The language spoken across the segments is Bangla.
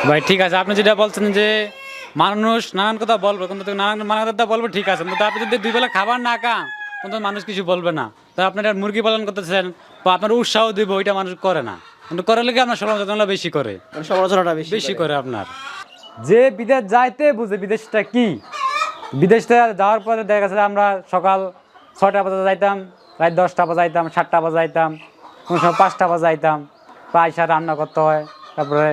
ভাই ঠিক আছে, আপনি যেটা বলছেন যে মানুষ নানান কথা বলবে, কিন্তু নানান কথা বলবে, ঠিক আছে, কিন্তু আপনি যদি দুই বেলা খাবার না খান কিন্তু মানুষ কিছু বলবে না। তো আপনি একটা মুরগি পালন করতেছেন বা আপনার উৎসাহ দিব, ওইটা মানুষ করে না, কিন্তু করার লেগে আপনার সমালোচনা বেশি করে, মানে সমালোচনাটা বেশি করে আপনার। যে বিদেশ যাইতে বুঝে বিদেশটা কি, বিদেশটা যাওয়ার পরে দেখা গেছে আমরা সকাল 6টা বাজে যাইতাম, রাত 10টা বাজে যাইতাম, 7টা বাজে যাইতাম, কোনো সময় 5টা বাজে যাইতাম, পয়সা রান্না করতে হয়, তারপরে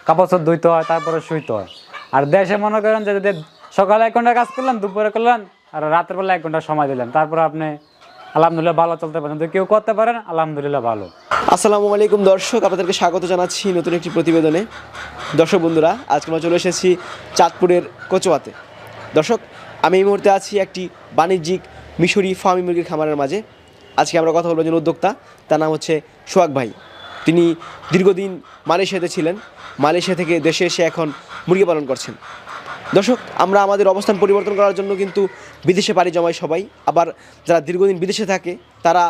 কাপড় চোপড় ধুইতে হয়, তারপরে শুইতে হয়। আর দেশে মনে করেন যে যদি সকালে 1 ঘন্টা কাজ করলেন, দুপুরে করলেন, আর রাতের বেলা 1 ঘন্টা সময় দিলেন, তারপরে আপনি আলহামদুলিল্লাহ ভালো চলতে পারেন। যদি কেউ করতে পারেন আলহামদুলিল্লাহ ভালো। আসসালামু আলাইকুম দর্শক, আপনাদেরকে স্বাগত জানাচ্ছি নতুন একটি প্রতিবেদনে। দর্শক বন্ধুরা, আজকে আমরা চলে এসেছি চাঁদপুরের কচুয়াতে। দর্শক, আমি এই মুহূর্তে আছি একটি বাণিজ্যিক মিশরি ফার্মি মুরগির খামারের মাঝে। আজকে আমরা কথা বলবো একজন উদ্যোক্তা, তার নাম হচ্ছে সোহাগ ভাই। তিনি দীর্ঘদিন মালয়েশিয়াতে ছিলেন, মালয়েশিয়া থেকে দেশে এসে এখন মুরগি পালন করছেন। দর্শক, আমরা আমাদের অবস্থান পরিবর্তন করার জন্য কিন্তু বিদেশে পাড়ি জমাই সবাই। আবার যারা দীর্ঘদিন বিদেশে থাকে তারা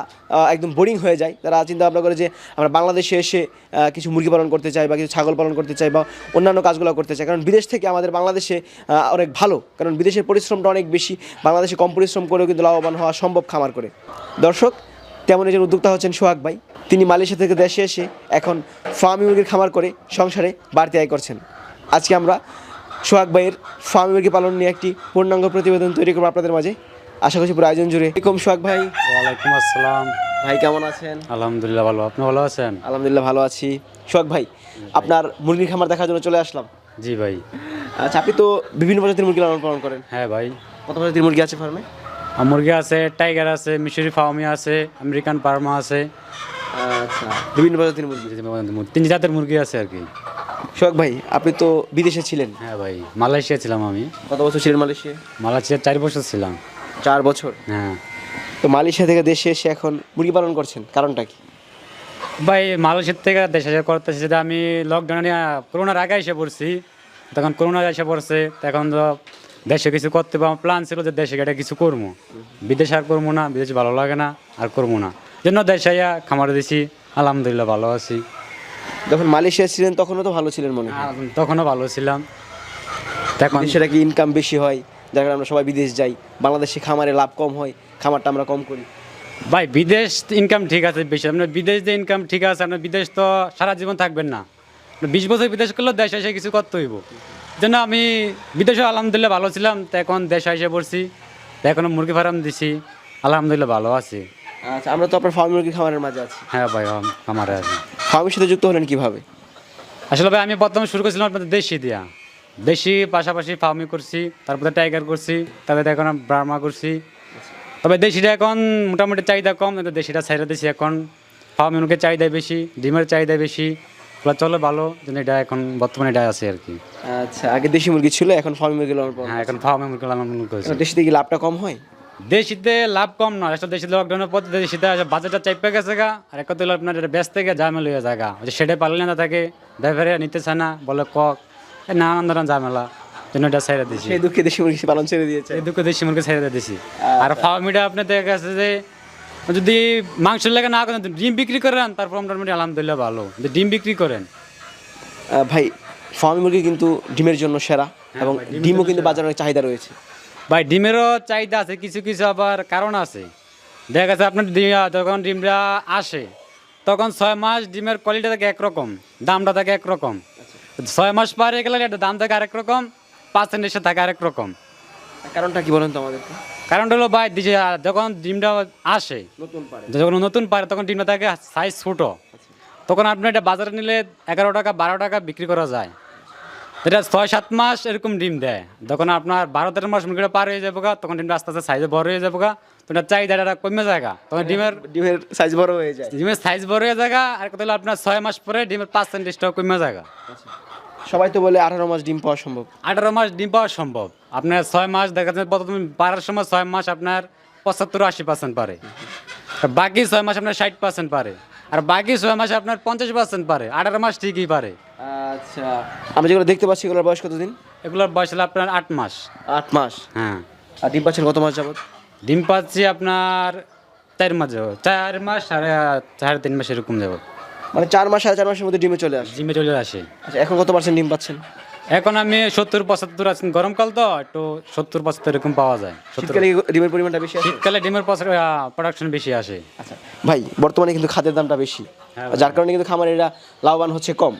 একদম বোরিং হয়ে যায়, তারা চিন্তা ভাবনা করে যে আমরা বাংলাদেশে এসে কিছু মুরগি পালন করতে চাই বা কিছু ছাগল পালন করতে চাই বা অন্যান্য কাজগুলো করতে চাই। কারণ বিদেশ থেকে আমাদের বাংলাদেশে অনেক ভালো, কারণ বিদেশের পরিশ্রমটা অনেক বেশি, বাংলাদেশে কম পরিশ্রম করেও কিন্তু লাভবান হওয়া সম্ভব খামার করে। দর্শক, তেমন একজন উদ্যোক্তা হচ্ছেন সোহাগ ভাই। তিনি মালয়েশিয়া থেকে দেশে এসে এখন ফার্মি মুরগির খামার করে সংসারে বাড়তি আয় করছেন। আজকে আমরা সোহাগ ভাইয়ের ফার্মি মুরগি পালন নিয়ে একটি পূর্ণাঙ্গ প্রতিবেদন তৈরি করবো আপনাদের মাঝে। আশা করছি পুরো আয়োজন জুড়ে। এরকম সোহাগ ভাই। ওয়ালাইকুম আসসালাম। ভাই কেমন আছেন? আলহামদুলিল্লাহ ভালো, আপনি ভালো আছেন? আলহামদুলিল্লাহ ভালো আছি। সোহাগ ভাই, আপনার মুরগির খামার দেখার জন্য চলে আসলাম। জি ভাই। আচ্ছা, আপনি তো বিভিন্ন প্রজাতির মুরগি লালন পালন করেন। হ্যাঁ ভাই, কত প্রজাতির মুরগি আছে ফার্মে? মুরগি আছে, টাইগার আছে, মিশরি ফার্মি আছে, আমেরিকান পার্মা আছে, আচ্ছা, বিভিন্ন প্রজাতির মুরগি। 3 জাতের মুরগি আছে আর কি। সোহাগ ভাই, আপনি তো বিদেশে ছিলেন। হ্যাঁ ভাই, মালয়েশিয়া ছিলাম আমি। কত বছর ছিলেন মালয়েশিয়া? মালয়েশিয়া 4 বছর ছিলাম। 4 বছর। হ্যাঁ তো মালয়েশিয়া থেকে দেশে এসে এখন মুরগি পালন করছেন, কারণটা কি? ভাই, মালয়েশিয়া থেকে দেশে করতেছি যেটা আমি লকডাউনে করোনার আগে এসে পড়ছি, তখন করোনা এসে পড়ছে, তখন তো দেশে কিছু করতে বা প্ল্যান ছিল যে দেশে গিয়ে কিছু করবো, বিদেশে আর করবো না, বিদেশে ভালো লাগে না আর করবো না, জন্য দেশে খামার দিছি, আলহামদুলিল্লাহ ভালো আছি। যখন মালয়েশিয়া ছিলেন তখনও তো ভালো ছিলেন মনে হয়। তখনও ভালো ছিলাম। এখন সেটা কি ইনকাম বেশি হয় যার কারণে আমরা সবাই বিদেশ যাই? বাংলাদেশে খামারে লাভ কম হয়, খামারটা আমরা কম করি। ভাই, বিদেশ ইনকাম ঠিক আছে বেশি, আপনার বিদেশ যে ইনকাম ঠিক আছে, আপনার বিদেশ তো সারা জীবন থাকবেন না, 20 বছর বিদেশ করলেও দেশে এসে কিছু করতে হইব, জন্য আমি বিদেশে আলহামদুলিল্লাহ ভালো ছিলাম। তো এখন দেশে এসে পড়ছি, তো এখন মুরগি ফার্ম দিছি, আলহামদুলিল্লাহ ভালো আছি। আচ্ছা, আমরা তো আপনার ফার্ম মুরগির খামারের মাঝে আছি। হ্যাঁ ভাই, আমার আছে। ফার্মের সাথে যুক্ত হলেন কিভাবে? আসলে ভাই, আমি প্রথমে শুরু করেছিলাম আপনাদের দেশি দিয়া, দেশি পাশাপাশি ফার্মি করছি, তারপরে টাইগার করছি, তারপরে এখন ব্রাহ্মা করছি। তবে দেশিটা এখন মোটামুটি চাহিদা কম, কিন্তু দেশিটা ছেড়ে দিছি। এখন ফার্মি মুরগির চাহিদা বেশি, ডিমের চাহিদা বেশি, ওগুলো চলে ভালো, জন্য এটা এখন বর্তমানে এটা আছে আর কি। আচ্ছা, আগে দেশি মুরগি ছিল, এখন ফার্মি মুরগি লালন পালন। হ্যাঁ, এখন ফার্মি মুরগি লালন পালন করছি। দেশিতে কি লাভটা কম হয়? দেশিতে লাভ কম নয়, আসলে দেশিতে লকডাউনের পর দেশিতে বাজারটা চাইপে গেছে গা, আর এক কথা হলো আপনার এটা ব্যস্ত থেকে ঝামেলা হয়ে যায় গা, সেটা পারলে না থাকে, ড্রাইভারে নিতে চায় না, বলে কক, নানান ধরনের ঝামেলা, জন্য এটা ছেড়ে দিছি। সেই দুঃখে দেশি মুরগি পালন ছেড়ে দিয়েছে। এই দুঃখ দেশি মুরগি ছেড়ে দিছি। আর ফার্মিটা আপনি দেখা গেছে যে যদি মাংসের লেগে না করেন, ডিম বিক্রি করেন, তারপর মোটামুটি আলহামদুলিল্লাহ ভালো, যদি ডিম বিক্রি করেন। ভাই, ফার্মি মুরগি কিন্তু ডিমের জন্য সেরা, এবং ডিমও কিন্তু বাজারে অনেক চাহিদা রয়েছে। ভাই, ডিমেরও চাহিদা আছে, কিছু কিছু আবার কারণ আছে। দেখা গেছে আপনার যখন ডিমটা আসে তখন 6 মাস ডিমের কোয়ালিটি থাকে একরকম, দামটা থাকে একরকম, 6 মাস পরে গেলে এটা দাম থাকে আরেক রকম, পার্সেন্টেজে থাকে আরেক রকম। কারণটা কি বলেন তো আমাদেরকে? কারণটা হলো ভাই, যখন ডিমটা আসে, যখন নতুন পারে তখন ডিমটা থাকে সাইজ ছোটো, তখন আপনি এটা বাজারে নিলে 11 টাকা 12 টাকা বিক্রি করা যায়। এটা 6-7 মাস এরকম ডিম দেয়, যখন আপনার 12-13 মাস মুরগিটা পার হয়ে যাবো গা, তখন ডিমটা আস্তে আস্তে সাইজে বড় হয়ে যাবো গা, তো এটা চাহিদাটা কমে যায় গা, তখন ডিমের সাইজ বড় হয়ে যায়। ডিমের সাইজ বড় হয়ে যায় গা। আর কথা হলো আপনার 6 মাস পরে ডিমের পার্সেন্টেজটাও কমে যায় গা। সবাই তো বলে 18 মাস ডিম পাওয়া সম্ভব। 18 মাস ডিম পাওয়া সম্ভব। আপনার 6 মাস দেখা যাচ্ছে প্রথম পারার সময় 6 মাস আপনার 75-80% পারে, আর বাকি 6 মাস আপনার 60% পারে, আর বাকি 6 মাসে আপনার 50% পারে। 18 মাস ঠিকই পারে। আচ্ছা, আমরা যেগুলো দেখতে পাচ্ছি এগুলোর বয়স কতদিন? এগুলোর বয়স হলো আপনার 8 মাস। 8 মাস। হ্যাঁ। আর ডিম পাচ্ছেন কত মাস যাবত? ডিম পাচ্ছি আপনার 4 মাস যাবো, 4 মাস 3.5 মাস এরকম যাবো। মানে 4 মাস 4.5 মাসের মধ্যে ডিমে চলে আসে। ডিমে চলে আসে। আচ্ছা, এখন কত পার্সেন্ট ডিম পাচ্ছেন? এখন আমি 70-75 আছি, গরমকাল তো একটু 70-75 এরকম পাওয়া যায়। 70। শীতকালে কি ডিমের পরিমাণটা বেশি আসে? শীতকালে ডিমের প্রোডাকশন বেশি আসে। আচ্ছা ভাই, বর্তমানে কিন্তু খাদ্যের দামটা বেশি, হ্যাঁ যার কারণে কিন্তু খামারিরা লাভবান হচ্ছে কম।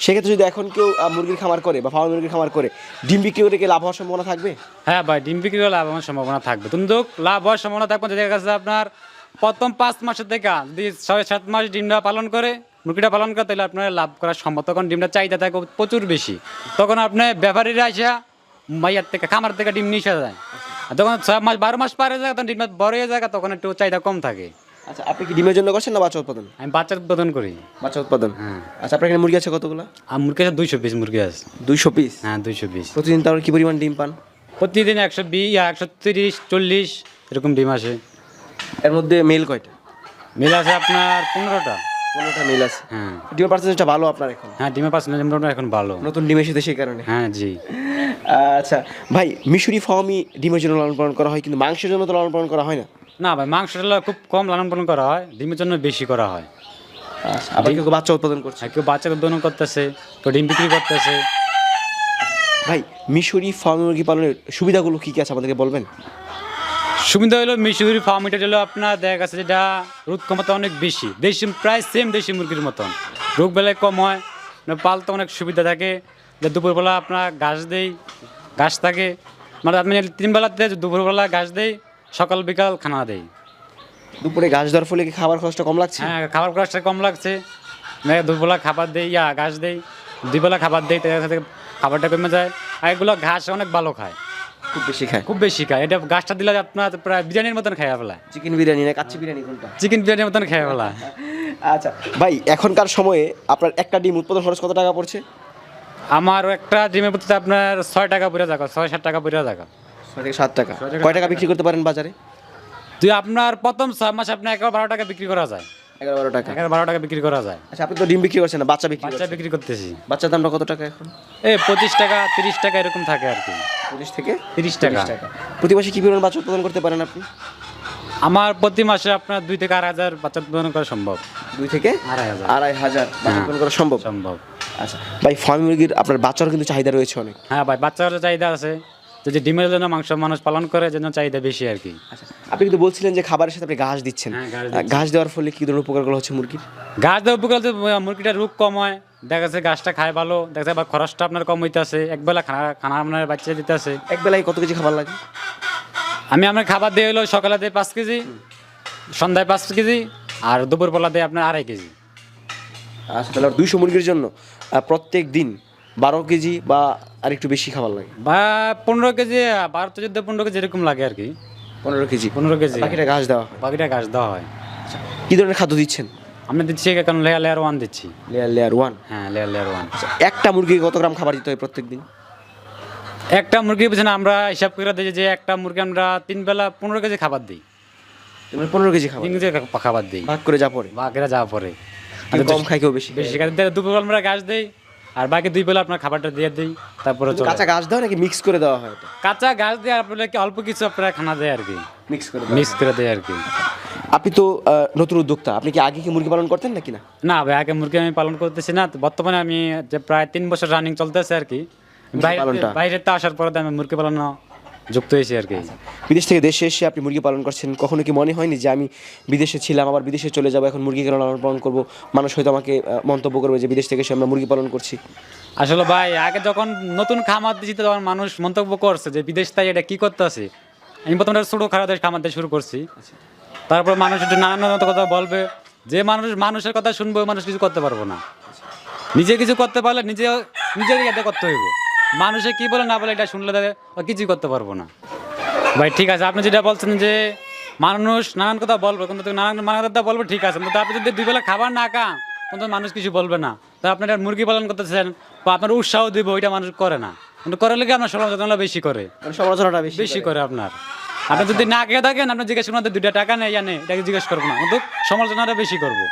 সেক্ষেত্রে যদি এখন কেউ মুরগির খামার করে বা ফার্ম মুরগির খামার করে ডিম বিক্রি করে কি লাভ হওয়ার সম্ভাবনা থাকবে? হ্যাঁ ভাই, ডিম বিক্রি করে লাভ হওয়ার সম্ভাবনা থাকবে, কিন্তু লাভ হওয়ার সম্ভাবনা থাকবে দেখা গেছে আপনার প্রথম 5 মাসের থেকে যদি 6-7 মাস ডিমটা পালন করে, মুরগিটা পালন করে, তাহলে আপনার লাভ করা সম্ভব। তখন ডিমটা চাহিদা থাকে প্রচুর বেশি, তখন আপনি ব্যাপারীরা আসা মাইয়ার থেকে খামার থেকে ডিম নিয়ে আসা যায়। আর যখন 6 মাস 12 মাস পার হয়ে যায়, তখন ডিমটা বড় হয়ে যায়, তখন একটু চাহিদা কম থাকে। আচ্ছা, আপনি কি ডিমের জন্য করছেন না বাচ্চা উৎপাদন? আমি বাচ্চা উৎপাদন করি। বাচ্চা উৎপাদন, হ্যাঁ। আচ্ছা, আপনার এখানে মুরগি আছে কতগুলো? আর মুরগি আছে 200 পিস মুরগি আছে। 200 পিস? হ্যাঁ 200 পিস। প্রতিদিন তাহলে কি পরিমাণ ডিম পান? প্রতিদিন 120, 130-40 এরকম ডিম আসে। এর মধ্যে মেল কয়টা? মেল আছে আপনার 15টা। 15টা মেল আছে। হ্যাঁ ডিমের পার্সেন্টেজটা ভালো আপনার এখন? হ্যাঁ, ডিমের পার্সেন্টেজ এখন ভালো, নতুন ডিম এসেছে সেই কারণে। হ্যাঁ জি। আচ্ছা ভাই, মিশরি ফার্মই ডিমের জন্য লালন পালন করা হয়, কিন্তু মাংসের জন্য তো লালন পালন করা হয় না? না ভাই, মাংসটা খুব কম লালন পালন করা হয়, ডিমের জন্য বেশি করা হয়। আচ্ছা, আবার কেউ বাচ্চা উৎপাদন করছে? আর কেউ বাচ্চা উৎপাদন করতেছে, কেউ ডিম বিক্রি করতেছে। ভাই, মিশরি ফার্ম মুরগি পালনের সুবিধাগুলো কি কি আছে আমাদেরকে বলবেন? সুবিধা হলো মিশরি ফার্ম, এটা হলো আপনার দেখা গেছে যেটা রোগ ক্ষমতা অনেক বেশি, দেশি প্রায় সেম দেশি মুরগির মতন, রোগ বেলায় কম হয়, পালতে অনেক সুবিধা থাকে। যে দুপুরবেলা আপনার ঘাস দেই, ঘাস থাকে, মানে আপনি 3 বেলাতে দুপুরবেলা ঘাস দেই, সকাল বিকাল খানা দেই। দুপুরে ঘাস দেওয়ার ফলে কি খাবার খরচটা কম লাগছে? হ্যাঁ, খাবার খরচটা কম লাগছে। দুপুরবেলা খাবার দেই, ঘাস দেই, 2 বেলা খাবার দেই, তাদের সাথে খাবারটা কমে যায়। আর এগুলো ঘাস অনেক ভালো খায়, খুব বেশি খায়? খুব বেশি খায়। এটা ঘাসটা দিলে আপনার প্রায় বিরিয়ানির মতন খেয়ে ফেলায়। চিকেন বিরিয়ানি না কাচ্চি বিরিয়ানি কোনটা? চিকেন বিরিয়ানির মতন খেয়ে ফেলায়। আচ্ছা ভাই, এখনকার সময়ে আপনার একটা ডিম উৎপাদন খরচ কত টাকা পড়ছে? আমার একটা ডিমের প্রতি আপনার 6 টাকা পড়ে যাবে, 6-7 টাকা পড়ে যাবে। 6 থেকে 7 টাকা। কয় টাকা বিক্রি করতে পারেন বাজারে? তুই আপনার প্রথম 6 মাস আপনার 11-12 টাকা বিক্রি করা যায়। 11-12 টাকা? 11-12 টাকা বিক্রি করা যায়। আচ্ছা, আপনি তো ডিম বিক্রি করছেন না, বাচ্চা বিক্রি বাচ্চা করছেন। বিক্রি করতেছি। বাচ্চার দামটা কত টাকা এখন? 25 টাকা 30 টাকা এরকম থাকে আর কি। 25 থেকে 30 টাকা। প্রতি মাসে কি পরিমাণ বাচ্চা উৎপাদন করতে পারেন আপনি? আমার প্রতি মাসে আপনার 2 থেকে 2.5 বাচ্চা উৎপাদন করা সম্ভব। 2 থেকে 2.5 বাচ্চা উৎপাদন করা সম্ভব? সম্ভব। আচ্ছা ভাই, ফার্ম মুরগির আপনার বাচ্চারও কিন্তু চাহিদা রয়েছে অনেক। হ্যাঁ ভাই, বাচ্চার চাহিদা আছে, যে ডিমের জন্য মাংস মানুষ পালন করে, জন্য চাহিদা বেশি আর কি। আচ্ছা, আপনি কিন্তু বলছিলেন যে খাবারের সাথে আপনি ঘাস দিচ্ছেন। হ্যাঁ, ঘাস দিচ্ছি। ঘাস দেওয়ার ফলে কি ধরনের উপকারগুলো হচ্ছে মুরগির? ঘাস দেওয়ার উপকার হচ্ছে মুরগিটার রোগ কম হয়, দেখা যাচ্ছে ঘাসটা খায় ভালো, দেখা যাচ্ছে আবার খরচটা আপনার কম হইতেছে, একবেলা খানা আপনার বাচ্চা দিতে আছে। এক বেলায় কত কেজি খাবার লাগে? আমি আপনার খাবার দিয়ে হলো সকালে দিয়ে 5 কেজি, সন্ধ্যায় 5 কেজি, আর দুপুরবেলা দিয়ে আপনার 2.5 কেজি। আচ্ছা, তাহলে 200 মুরগির জন্য প্রত্যেক দিন 12 কেজি বা আর একটু বেশি খাবার লাগে? বা 15 কেজি, 12-14-15 কেজি এরকম লাগে আর কি। 15 কেজি? 15 কেজি। বাকিটা ঘাস দেওয়া হয়? বাকিটা ঘাস দেওয়া হয়। কি ধরনের খাদ্য দিচ্ছেন? আমরা দিচ্ছি এখন লেয়ার 1 দিচ্ছি। লেয়ার 1? হ্যাঁ, লেয়ার 1। একটা মুরগিকে কত গ্রাম খাবার দিতে হয় প্রত্যেক দিন? একটা মুরগির পিছনে আমরা হিসাব করে দিই যে একটা মুরগি আমরা 3 বেলা 15 কেজি খাবার দিই। 15 কেজি খাবার? 3 কেজি খাবার দিই, ভাগ করে যা পড়ে? বাকিরা যাওয়া পরে। কেউ কম খায় কেউ বেশি? বেশি খাই, দুপুরবেলা আমরা ঘাস দেই, আর বাকি 2 বেলা আপনার খাবারটা দিয়ে দিই, তারপরে চলে। কাঁচা ঘাস দাও নাকি মিক্স করে দেওয়া হয়? কাঁচা ঘাস দিয়ে আপনার অল্প কিছু আপনারা খানা দেয় আর কি, মিক্স করে দেয় আর কি। আপনি তো নতুন উদ্যোক্তা, আপনি কি আগে কি মুরগি পালন করতেন নাকি না? না ভাই, আগে মুরগি আমি পালন করতেছি না, বর্তমানে আমি যে প্রায় 3 বছর রানিং চলতেছে আর কি। বাইরে তো আসার পরে আমি মুরগি পালন যুক্ত হয়েছি আর কি। বিদেশ থেকে দেশে এসে আপনি মুরগি পালন করছেন, কখনো কি মনে হয়নি যে আমি বিদেশে ছিলাম আবার বিদেশে চলে যাবো, এখন মুরগি কেন লালন পালন করবো, মানুষ হয়তো আমাকে মন্তব্য করবে যে বিদেশ থেকে এসে আমরা মুরগি পালন করছি? আসলে ভাই, আগে যখন নতুন খামার দিচ্ছি তখন মানুষ মন্তব্য করছে যে বিদেশ তাই এটা কি করতে আছে। আমি প্রথমে ছোটো খামার দিয়ে শুরু করছি, তারপর মানুষ একটু নানান কথা বলবে, যে মানুষের কথা শুনবো, মানুষ কিছু করতে পারবো না। নিজে কিছু করতে পারলে নিজের ইয়েতে করতে হইব, মানুষে কি বলে না বলে এটা শুনলে কিছুই করতে পারবো না। ভাই ঠিক আছে, আপনি যেটা বলছেন যে মানুষ নানান কথা বলবে, কিন্তু নানান কথা বলবে, ঠিক আছে, কিন্তু আপনি যদি 2 বেলা খাবার না খান কিন্তু মানুষ কিছু বলবে না। তা আপনি একটা মুরগি পালন করতেছেন বা আপনার উৎসাহ দিব, ওইটা মানুষ করে না, কিন্তু করে লেগে আপনার সমালোচনা বেশি করে, সমালোচনাটা বেশি করে আপনার। আপনি যদি না খেয়ে থাকেন, আপনি জিজ্ঞেস করবেন 2টা টাকা নেই জানে, এটাকে জিজ্ঞেস করবো না, কিন্তু সমালোচনাটা বেশি করবো।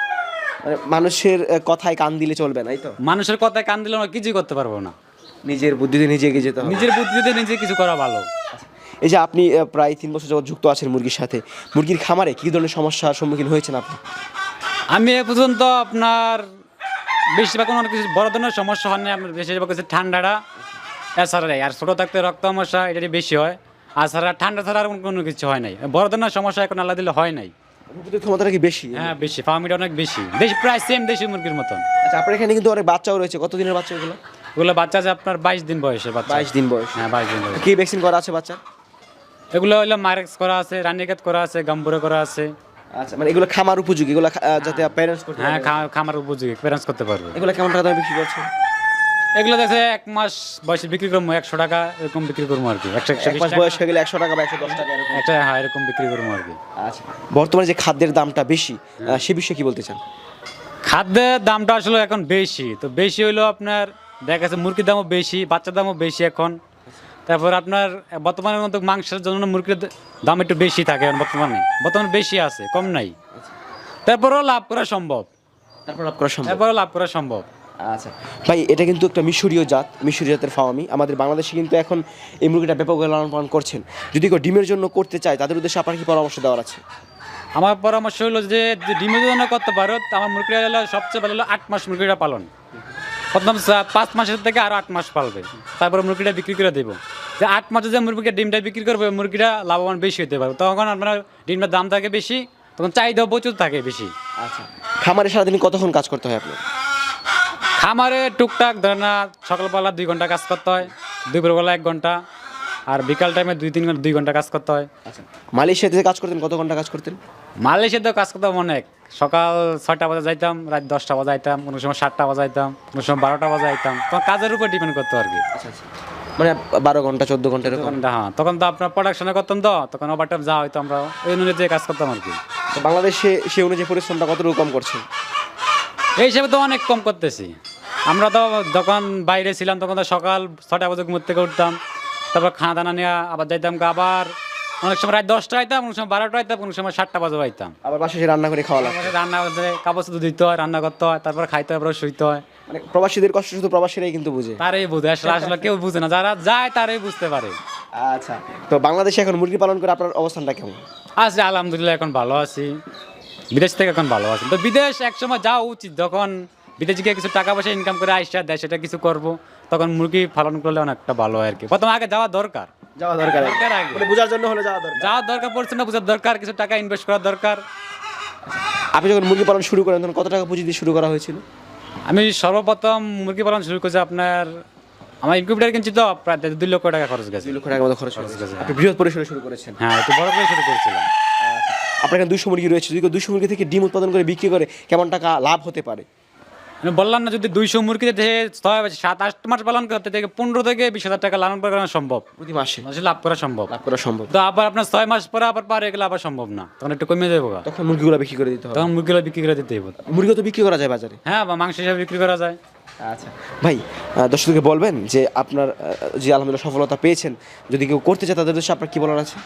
মানুষের কথায় কান দিলে চলবে না, এই তো? মানুষের কথায় কান দিলে আমরা কিছুই করতে পারবো না, নিজের বুদ্ধিতে নিজে এগিয়ে যেতে হবে। নিজের বুদ্ধিতে নিজে কিছু করা ভালো। এই যে আপনি প্রায় 3 বছর যাবত যুক্ত আছেন মুরগির সাথে, মুরগির খামারে কী ধরনের সমস্যার সম্মুখীন হয়েছেন আপনি? আমি এ পর্যন্ত আপনার বেশিরভাগ কোনো কিছু বড় ধরনের সমস্যা হয়নি। আপনার বেশিরভাগ হচ্ছে ঠান্ডাটা এছাড়াই, আর ছোটো থাকতে রক্ত সমস্যা এটাই বেশি হয়। আর ছাড়া ঠান্ডা ছাড়া আর কোনো কিছু হয় নাই। বড় ধরনের সমস্যা এখন আল্লাহ দিলে হয় নাই। প্রতিরোধ ক্ষমতাটা কি বেশি? হ্যাঁ বেশি, ফার্মিটা অনেক বেশি, দেশি প্রায় সেম দেশি মুরগির মতন। আচ্ছা, আপনার এখানে কিন্তু অনেক বাচ্চাও রয়েছে, কত দিনের বাচ্চা এগুলো? ওগুলো বাচ্চা আছে আপনার 22 দিন বয়সে বাচ্চা। 22 দিন বয়স। হ্যাঁ 22 দিন বয়স। কি ভ্যাকসিন করা আছে বাচ্চা? এগুলো হলো মারেক্স করা আছে, রানিকেত করা আছে, গাম্বুরে করা আছে। আচ্ছা, মানে এগুলো খামার উপযোগী, এগুলো যাতে প্যারেন্টস করতে হ্যাঁ পারে। খামার উপযোগী প্যারেন্টস করতে পারবে। এগুলো কেমন টাকা দামে বিক্রি করছে? এগুলো দেখছে 1 মাস বয়সে বিক্রি করবো 100 টাকা এরকম বিক্রি করবো আর কি। 1 মাস বয়স হয়ে গেলে 100 টাকা বা 110 টাকা এরকম। একটা হ্যাঁ এরকম বিক্রি করবো আর কি। আচ্ছা, বর্তমানে যে খাদ্যের দামটা বেশি, সে বিষয়ে কি বলতে চান? খাদ্যের দামটা আসলে এখন বেশি, তো বেশি হইলো আপনার দেখা যাচ্ছে মুরগির দামও বেশি, বাচ্চার দামও বেশি এখন। তারপর আপনার বর্তমানের মতো মাংসের জন্য মুরগির দাম একটু বেশি থাকে এখন বর্তমানে বেশি আছে, কম নাই। তারপরেও লাভ করা সম্ভব। তারপরেও লাভ করা সম্ভব। আচ্ছা ভাই, এটা কিন্তু একটা মিশরীয় জাতের ফার্মি। আমাদের বাংলাদেশে কিন্তু এখন এই মুরগিটা ব্যাপক লালন পালন করছেন। যদি কেউ ডিমের জন্য করতে চায় তাদের উদ্দেশ্যে আপনার কি পরামর্শ দেওয়ার আছে? আমার পরামর্শ হলো যে ডিমের জন্য করতে পারো, তো আমার মুরগিটা হলো সবচেয়ে ভালো হলো 8 মাস মুরগিটা পালন। প্রথম 5 মাসের থেকে আরও 8 মাস পালবে, তারপর মুরগিটা বিক্রি করে দেবো। যে 8 মাসে যে মুরগিটা ডিমটা বিক্রি করবে, মুরগিটা লাভবান বেশি হতে পারবে। তখন আপনার ডিমটার দাম থাকে বেশি, তখন চাহিদাও প্রচুর থাকে বেশি। আচ্ছা, খামারে সারাদিন কতক্ষণ কাজ করতে হয় আপনার? খামারে টুকটাক ধরে না সকালবেলা 2 ঘন্টা কাজ করতে হয়, দুপুরবেলা 1 ঘন্টা, আর বিকাল টাইমে 2 ঘন্টা কাজ করতে হয়। আচ্ছা, মালয়েশিয়াতে কাজ করতেন, কত ঘন্টা কাজ করতেন? মালয়েশিয়াতেও কাজ করতাম অনেক। সকাল 6টা বাজে যাইতাম, রাত 10টা বাজে যাইতাম, কোনো সময় 7টা বাজে যাইতাম, কোনো সময় 12টা বাজে যাইতাম। তখন কাজের উপর ডিপেন্ড করতো আর কি। আচ্ছা আচ্ছা, মানে 12 ঘন্টা 14 ঘন্টা এরকম? হ্যাঁ, তখন তো আপনার প্রোডাকশনে করতাম, তো তখন ওভারটাইম যা হয়তো আমরা ওই অনুযায়ী কাজ করতাম আর কি। তো বাংলাদেশে সে অনুযায়ী পরিশ্রমটা কতটুকু কম করছেন? এই হিসাবে তো অনেক কম করতেছি। আমরা তো যখন বাইরে ছিলাম তখন তো সকাল 6টা বাজে ঘুম থেকে উঠতাম, তারপর খানা দানা নিয়ে আবার যাইতাম, আবার অনেক সময় রাত 10টা আইতাম, কোনো সময় 12টা আইতাম, কোনো সময় 7টা বাজে আইতাম। আবার বাসায় এসে রান্না করে খাওয়া লাগে? রান্না করতে কাপড় শুধু দিতে হয়, রান্না করতে হয়, তারপর খাইতে হয়, তারপর শুইতে হয়। মানে প্রবাসীদের কষ্ট শুধু প্রবাসীরাই কিন্তু বুঝে। তারাই বুঝে, আসলে আসলে কেউ বুঝে না, যারা যায় তারাই বুঝতে পারে। আচ্ছা, তো বাংলাদেশে এখন মুরগি পালন করে আপনার অবস্থানটা কেমন? আছি আলহামদুলিল্লাহ, এখন ভালো আছি। বিদেশ থেকে এখন ভালো আছি। তো বিদেশ একসময় যাওয়া উচিত, যখন বিদেশে গিয়ে কিছু টাকা পয়সা ইনকাম করে আইসা দেয় সেটা কিছু করব, তখন মুরগি পালন করলে অনেকটা ভালো হয় আর কি। প্রথম আগে যাওয়া দরকার, আগে মানে বোঝার জন্য হলে যাওয়ার দরকার পড়ছে না, বোঝার দরকার, কিছু টাকা ইনভেস্ট করার দরকার। আপনি যখন মুরগি পালন শুরু করেন তখন কত টাকা পুঁজি দিয়ে শুরু করা হয়েছিল? আমি সর্বপ্রথম মুরগি পালন শুরু করেছি আপনার, আমার ইনকিউবেটর কিনছি তো প্রায় 2 লক্ষ টাকা খরচ গেছে। 2 লক্ষ টাকার মতো খরচ গেছে। আপনি বৃহৎ পরিসরে শুরু করেছেন? হ্যাঁ, একটু বড় করে শুরু করেছিলাম। আপনার এখানে 200 মুরগি রয়েছে, যদি কেউ 200 মুরগি থেকে ডিম উৎপাদন করে বিক্রি করে কেমন টাকা লাভ হতে পারে? আমি বললাম না, যদি 200 মুরগিতে 7-8 মাস পালন করতে থেকে 15 থেকে 20 হাজার টাকা লালন পালন করা সম্ভব। প্রতি মাসে লাভ করা সম্ভব। তো আবার আপনার 6 মাস পরে আবার পারে গেলে আবার সম্ভব না, তখন একটু কমে যাবে। তখন মুরগিগুলো বিক্রি করে দিতে হবে। তখন মুরগিগুলো বিক্রি করে দিতে হবে। মুরগি তো বিক্রি করা যায় বাজারে? হ্যাঁ, বা মাংস হিসাবে বিক্রি করা যায়। আচ্ছা ভাই, দর্শকদেরকে বলবেন যে আপনার যে আলহামদুলিল্লাহ সফলতা পেয়েছেন, যদি কেউ করতে চায় তাদের উদ্দেশ্যে আপনার কি বলার আছে?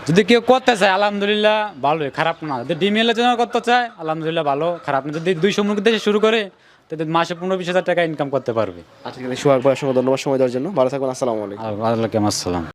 যদি কেউ করতে চায় আলহামদুলিল্লাহ ভালোই, খারাপ না। যদি ডিমেলের জন্য করতে চায় আলহামদুলিল্লাহ ভালো, খারাপ না। যদি 200 মুরগি থেকে শুরু করে তাদের মাসে 15-20 হাজার টাকা ইনকাম করতে পারবে। আচ্ছা, সোহাগ ভাই অসংখ্য ধন্যবাদ সময় দেওয়ার জন্য। ভালো থাকবেন, আসসালামু আলাইকুম। ওয়ালাইকুম আসসালাম।